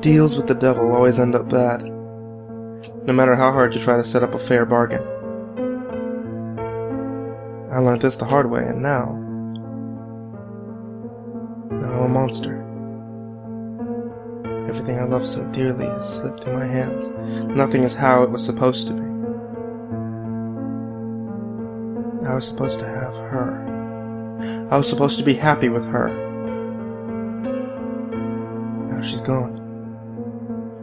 Deals with the devil always end up bad, no matter how hard you try to set up a fair bargain. I learned this the hard way, and now I'm a monster. Everything I love so dearly has slipped through my hands. Nothing is how it was supposed to be. I was supposed to have her. I was supposed to be happy with her. Now she's gone.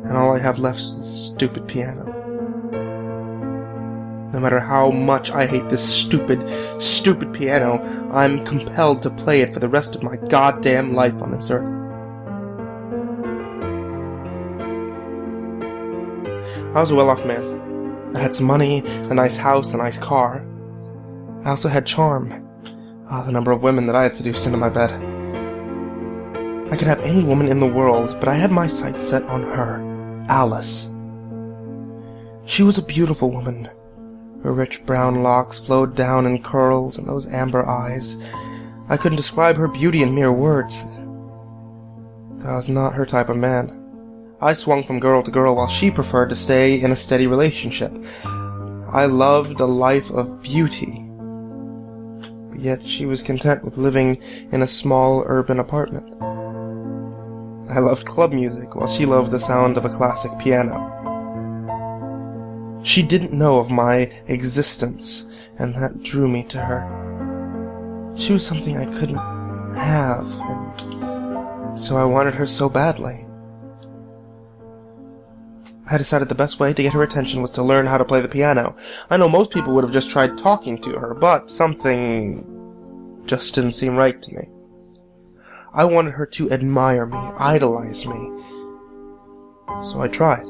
And all I have left is this stupid piano. No matter how much I hate this stupid piano, I'm compelled to play it for the rest of my goddamn life on this earth. I was a well-off man. I had some money, a nice house, a nice car. I also had charm. The number of women that I had seduced into my bed. I could have any woman in the world, but I had my sights set on her, Alice. She was a beautiful woman. Her rich brown locks flowed down in curls, and those amber eyes. I couldn't describe her beauty in mere words. I was not her type of man. I swung from girl to girl while she preferred to stay in a steady relationship. I loved a life of beauty. Yet she was content with living in a small urban apartment. I loved club music, while she loved the sound of a classic piano. She didn't know of my existence, and that drew me to her. She was something I couldn't have, and so I wanted her so badly. I decided the best way to get her attention was to learn how to play the piano. I know most people would have just tried talking to her, but something just didn't seem right to me. I wanted her to admire me, idolize me. So I tried.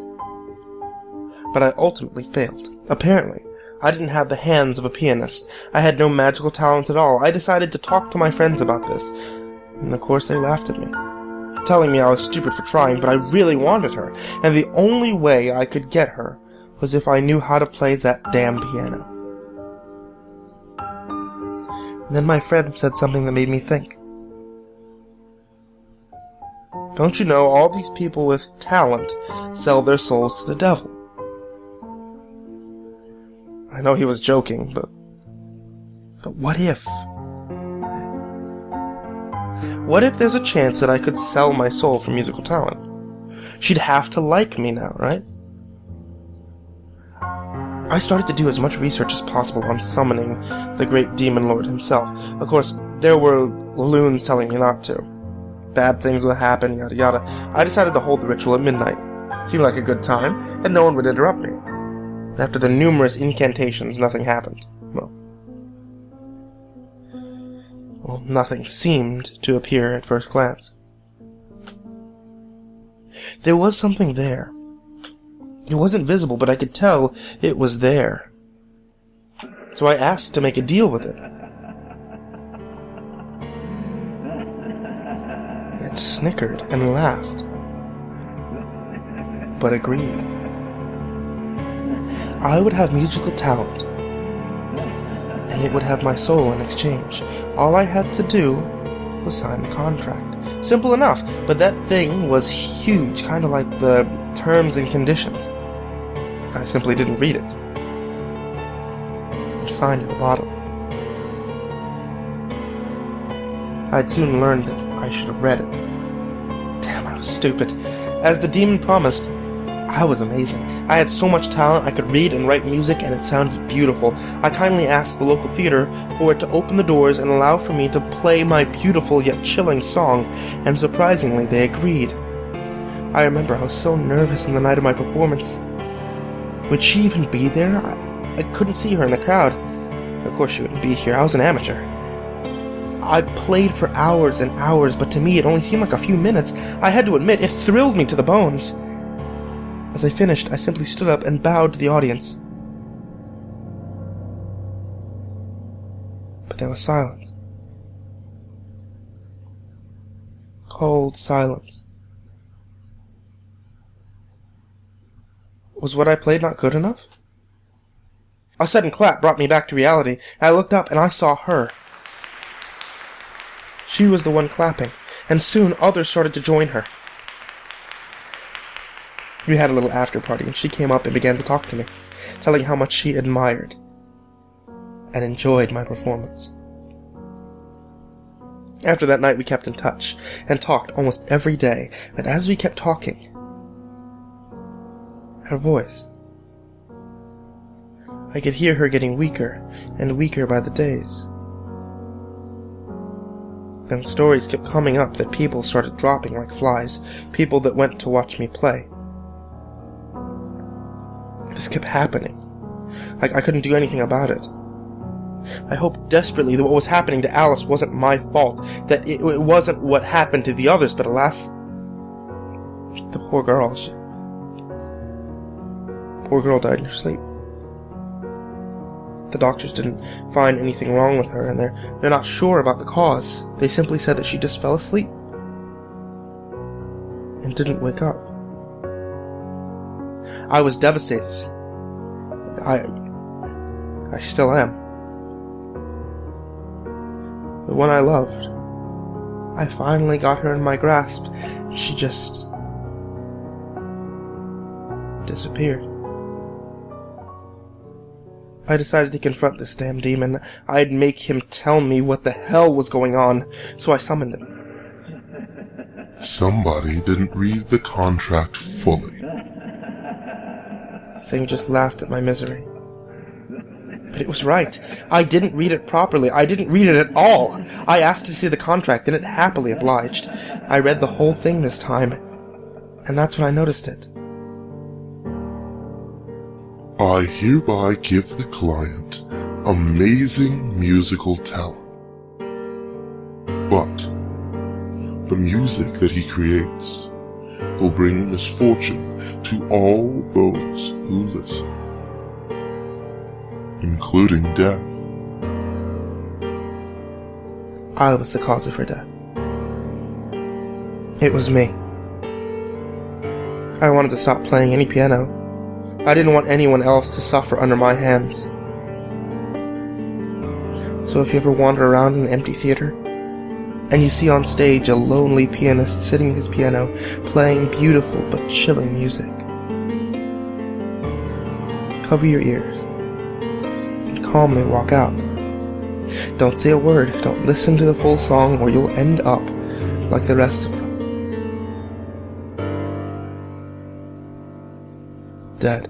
But I ultimately failed. Apparently, I didn't have the hands of a pianist. I had no magical talent at all. I decided to talk to my friends about this, and of course they laughed at me, telling me I was stupid for trying, but I really wanted her, and the only way I could get her was if I knew how to play that damn piano. And then my friend said something that made me think. Don't you know, all these people with talent sell their souls to the devil? I know he was joking, but what if? What if there's a chance that I could sell my soul for musical talent? She'd have to like me now, right? I started to do as much research as possible on summoning the great demon lord himself. Of course, there were loons telling me not to. Bad things would happen, yada yada. I decided to hold the ritual at midnight. Seemed like a good time, and no one would interrupt me. After the numerous incantations, nothing happened. Well, nothing seemed to appear at first glance. There was something there. It wasn't visible, but I could tell it was there. So I asked to make a deal with it. It snickered and laughed, but agreed. I would have musical talent, and it would have my soul in exchange. All I had to do was sign the contract. Simple enough, but that thing was huge, kind of like the terms and conditions. I simply didn't read it. It was signed at the bottom. I'd soon learned that I should have read it. Damn, I was stupid. As the demon promised, I was amazing. I had so much talent, I could read and write music, and it sounded beautiful. I kindly asked the local theater for it to open the doors and allow for me to play my beautiful yet chilling song, and surprisingly, they agreed. I remember I was so nervous on the night of my performance. Would she even be there? I couldn't see her in the crowd. Of course she wouldn't be here, I was an amateur. I played for hours and hours, but to me it only seemed like a few minutes. I had to admit, it thrilled me to the bones. As I finished, I simply stood up and bowed to the audience. But there was silence. Cold silence. Was what I played not good enough? A sudden clap brought me back to reality. I looked up and I saw her. She was the one clapping, and soon others started to join her. We had a little after-party, and she came up and began to talk to me, telling how much she admired and enjoyed my performance. After that night, we kept in touch and talked almost every day, but as we kept talking, her voice, I could hear her getting weaker and weaker by the days. Then stories kept coming up that people started dropping like flies, people that went to watch me play. This kept happening. I couldn't do anything about it. I hoped desperately that what was happening to Alice wasn't my fault, that it wasn't what happened to the others, but alas, the poor girl died in her sleep. The doctors didn't find anything wrong with her, and they're not sure about the cause. They simply said that she just fell asleep and didn't wake up. I was devastated. I still am. The one I loved. I finally got her in my grasp. She just disappeared. I decided to confront this damn demon. I'd make him tell me what the hell was going on, so I summoned him. Somebody didn't read the contract fully. The thing just laughed at my misery. But it was right. I didn't read it properly. I didn't read it at all. I asked to see the contract, and it happily obliged. I read the whole thing this time, and that's when I noticed it. I hereby give the client amazing musical talent. But the music that he creates will bring misfortune to all those who listen, including death. I was the cause of her death. It was me. I wanted to stop playing any piano. I didn't want anyone else to suffer under my hands. So if you ever wander around in an empty theater, and you see on stage a lonely pianist sitting at his piano, playing beautiful but chilling music, cover your ears, and calmly walk out. Don't say a word, don't listen to the full song, or you'll end up like the rest of them. Dead.